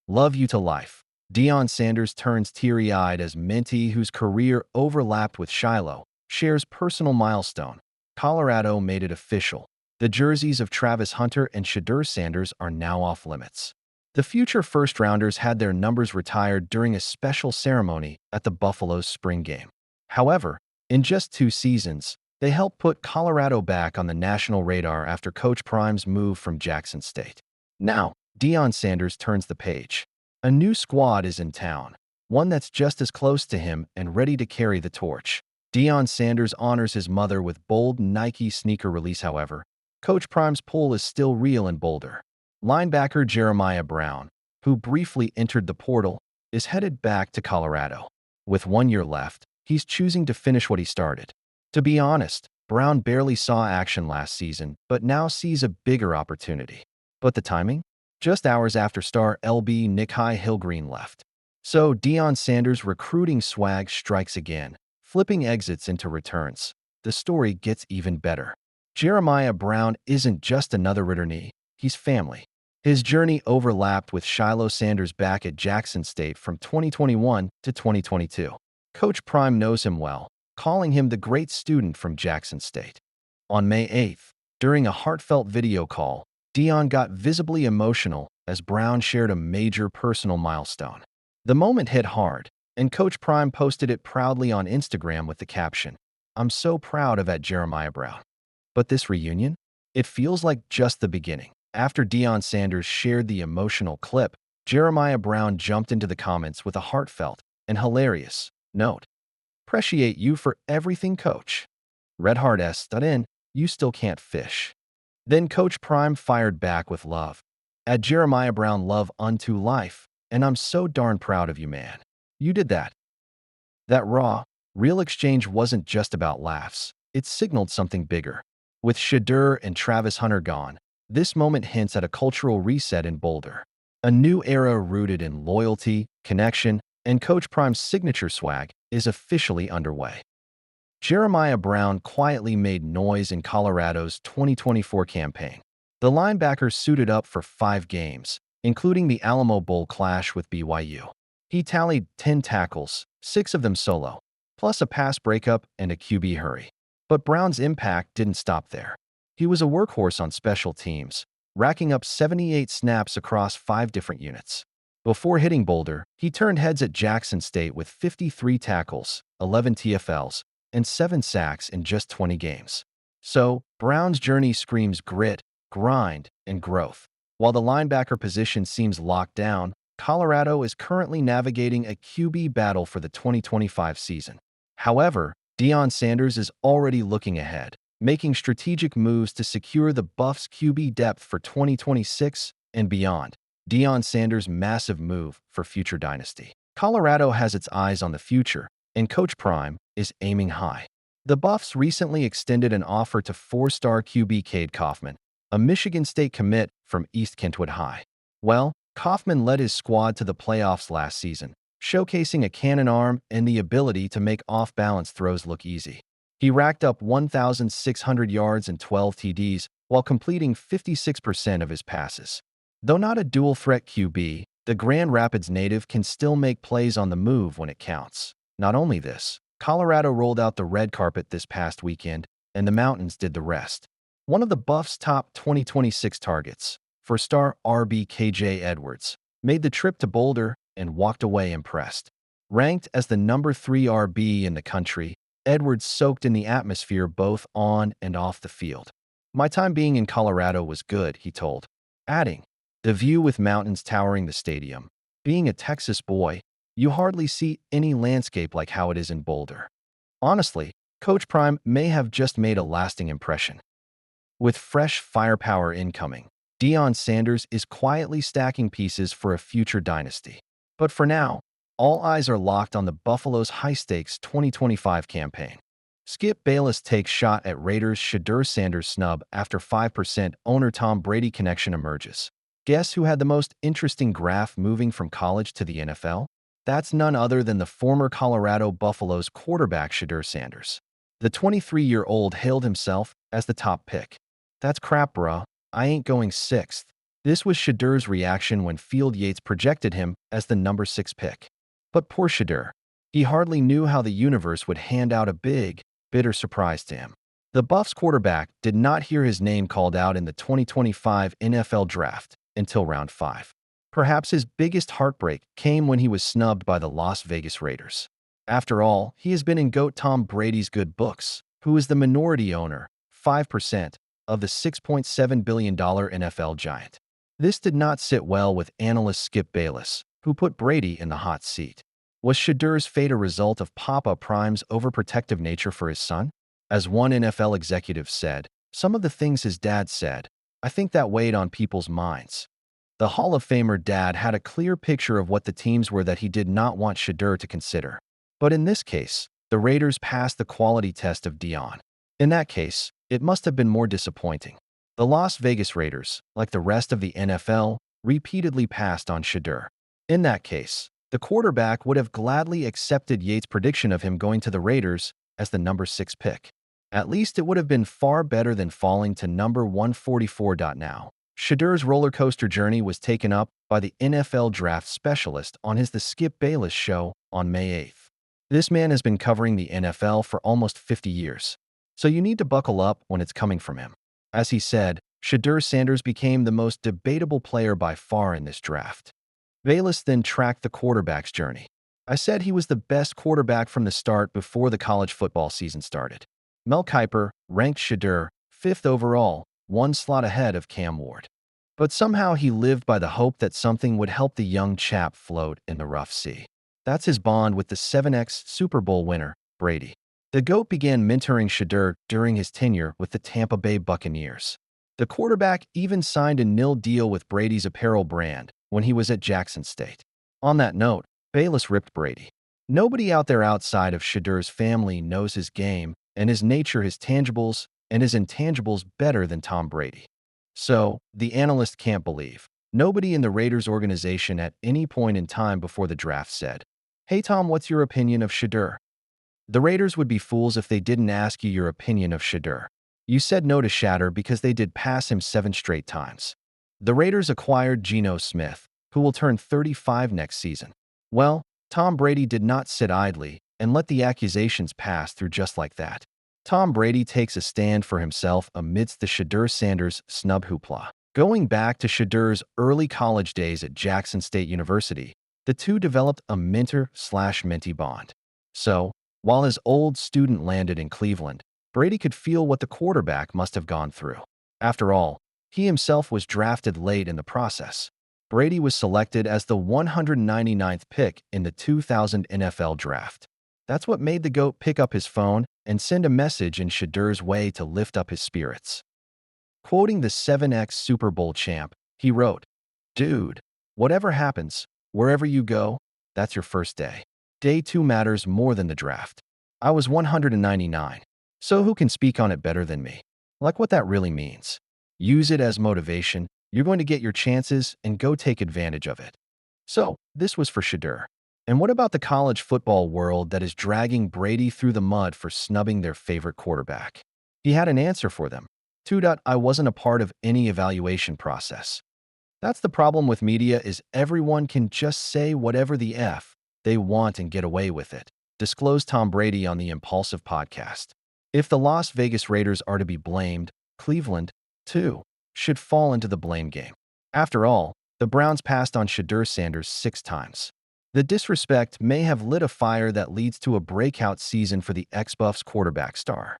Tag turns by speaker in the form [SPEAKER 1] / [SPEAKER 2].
[SPEAKER 1] Love you to life. Deion Sanders turns teary-eyed as Mentee, whose career overlapped with Shilo, shares personal milestone. Colorado made it official. The jerseys of Travis Hunter and Shadur Sanders are now off limits. The future first-rounders had their numbers retired during a special ceremony at the Buffalo's spring game. However, in just 2 seasons, they helped put Colorado back on the national radar after Coach Prime's move from Jackson State. Now, Deion Sanders turns the page. A new squad is in town, one that's just as close to him and ready to carry the torch. Deion Sanders honors his mother with bold Nike sneaker release. However, Coach Prime's pull is still real in Boulder. Linebacker Jeremiah Brown, who briefly entered the portal, is headed back to Colorado. With 1 year left, he's choosing to finish what he started. To be honest, Brown barely saw action last season, but now sees a bigger opportunity. But the timing? Just hours after star LB Nikhai Hillgreen left. So Deion Sanders' recruiting swag strikes again, flipping exits into returns. The story gets even better. Jeremiah Brown isn't just another returnee, he's family. His journey overlapped with Shilo Sanders back at Jackson State from 2021 to 2022. Coach Prime knows him well, calling him the great student from Jackson State. On May 8th, during a heartfelt video call, Deion got visibly emotional as Brown shared a major personal milestone. The moment hit hard, and Coach Prime posted it proudly on Instagram with the caption, "I'm so proud of Jeremiah Brown." But this reunion? It feels like just the beginning. After Deion Sanders shared the emotional clip, Jeremiah Brown jumped into the comments with a heartfelt and hilarious note. "Appreciate you for everything, Coach. Red Heart S. Stud in, you still can't fish." Then Coach Prime fired back with love. Jeremiah Brown, love unto life, and I'm so darn proud of you, man. You did that. That raw, real exchange wasn't just about laughs. It signaled something bigger. With Shadur and Travis Hunter gone, this moment hints at a cultural reset in Boulder. A new era rooted in loyalty, connection, and Coach Prime's signature swag is officially underway. Jeremiah Brown quietly made noise in Colorado's 2024 campaign. The linebacker suited up for 5 games, including the Alamo Bowl clash with BYU. He tallied 10 tackles, 6 of them solo, plus a pass breakup and a QB hurry. But Brown's impact didn't stop there. He was a workhorse on special teams, racking up 78 snaps across 5 different units. Before hitting Boulder, he turned heads at Jackson State with 53 tackles, 11 TFLs, and 7 sacks in just 20 games. So, Brown's journey screams grit, grind, and growth. While the linebacker position seems locked down, Colorado is currently navigating a QB battle for the 2025 season. However, Deion Sanders is already looking ahead, making strategic moves to secure the Buffs' QB depth for 2026 and beyond. Deion Sanders' massive move for future dynasty. Colorado has its eyes on the future, and Coach Prime is aiming high. The Buffs recently extended an offer to 4-star QB Cade Kaufman, a Michigan State commit from East Kentwood High. Well, Kaufman led his squad to the playoffs last season, showcasing a cannon arm and the ability to make off-balance throws look easy. He racked up 1,600 yards and 12 TDs while completing 56% of his passes. Though not a dual-threat QB, the Grand Rapids native can still make plays on the move when it counts. Not only this, Colorado rolled out the red carpet this past weekend, and the Mountains did the rest. One of the Buffs' top 2026 targets, four-star RB KJ Edwards, made the trip to Boulder and walked away impressed. Ranked as the number 3 RB in the country, Edwards soaked in the atmosphere both on and off the field. "My time being in Colorado was good," he told, adding, "The view with mountains towering the stadium. Being a Texas boy, you hardly see any landscape like how it is in Boulder." Honestly, Coach Prime may have just made a lasting impression. With fresh firepower incoming, Deion Sanders is quietly stacking pieces for a future dynasty. But for now, all eyes are locked on the Buffalo's high-stakes 2025 campaign. Skip Bayless takes shot at Raiders' Shadur Sanders snub after 5% owner Tom Brady connection emerges. Guess who had the most interesting graph moving from college to the NFL? That's none other than the former Colorado Buffaloes quarterback Shadur Sanders. The 23-year-old hailed himself as the top pick. "That's crap, bruh. I ain't going 6th. This was Shadur's reaction when Field Yates projected him as the number 6 pick. But poor Shadur. He hardly knew how the universe would hand out a big, bitter surprise to him. The Buffs quarterback did not hear his name called out in the 2025 NFL Draft until round 5. Perhaps his biggest heartbreak came when he was snubbed by the Las Vegas Raiders. After all, he has been in GOAT Tom Brady's good books, who is the minority owner, 5%, of the $6.7 billion NFL giant. This did not sit well with analyst Skip Bayless, who put Brady in the hot seat. Was Shadur's fate a result of Papa Prime's overprotective nature for his son? As one NFL executive said, some of the things his dad said, I think that weighed on people's minds. The Hall of Famer dad had a clear picture of what the teams were that he did not want Shadur to consider. But in this case, the Raiders passed the quality test of Deion. In that case, it must have been more disappointing. The Las Vegas Raiders, like the rest of the NFL, repeatedly passed on Shadur. In that case, the quarterback would have gladly accepted Yates' prediction of him going to the Raiders as the number 6 pick. At least it would have been far better than falling to number 144. Now, Shadur's roller coaster journey was taken up by the NFL draft specialist on his The Skip Bayless Show on May 8th. This man has been covering the NFL for almost 50 years, so you need to buckle up when it's coming from him. As he said, Shadur Sanders became the most debatable player by far in this draft. Bayless then tracked the quarterback's journey. I said he was the best quarterback from the start before the college football season started. Mel Kiper ranked Shadur 5th overall, one slot ahead of Cam Ward. But somehow he lived by the hope that something would help the young chap float in the rough sea. That's his bond with the 7X Super Bowl winner, Brady. The GOAT began mentoring Shadur during his tenure with the Tampa Bay Buccaneers. The quarterback even signed a nil deal with Brady's apparel brand when he was at Jackson State. On that note, Bayless ripped Brady. Nobody out there outside of Shadur's family knows his game and his nature, his tangibles and his intangibles better than Tom Brady. So, the analyst can't believe. Nobody in the Raiders organization at any point in time before the draft said, "Hey Tom, what's your opinion of Shadur?" The Raiders would be fools if they didn't ask you your opinion of Shadur. You said no to Shadur because they did pass him 7 straight times. The Raiders acquired Geno Smith, who will turn 35 next season. Well, Tom Brady did not sit idly and let the accusations pass through just like that. Tom Brady takes a stand for himself amidst the Shadur Sanders snub hoopla. Going back to Shadur's early college days at Jackson State University, the two developed a mentor/mentee bond. So, while his old student landed in Cleveland, Brady could feel what the quarterback must have gone through. After all, he himself was drafted late in the process. Brady was selected as the 199th pick in the 2000 NFL Draft. That's what made the GOAT pick up his phone and send a message in Shadur's way to lift up his spirits. Quoting the 7X Super Bowl champ, he wrote, "Dude, whatever happens, wherever you go, that's your first day. Day 2 matters more than the draft. I was 199, so who can speak on it better than me? Like what that really means. Use it as motivation. You're going to get your chances and go take advantage of it." So, this was for Shadur. And what about the college football world that is dragging Brady through the mud for snubbing their favorite quarterback? He had an answer for them. I wasn't a part of any evaluation process. That's the problem with media, is everyone can just say whatever the F they want and get away with it, disclosed Tom Brady on the Impulsive podcast. If the Las Vegas Raiders are to be blamed, Cleveland, too, should fall into the blame game. After all, the Browns passed on Shadur Sanders 6 times. The disrespect may have lit a fire that leads to a breakout season for the ex-Buffs quarterback star.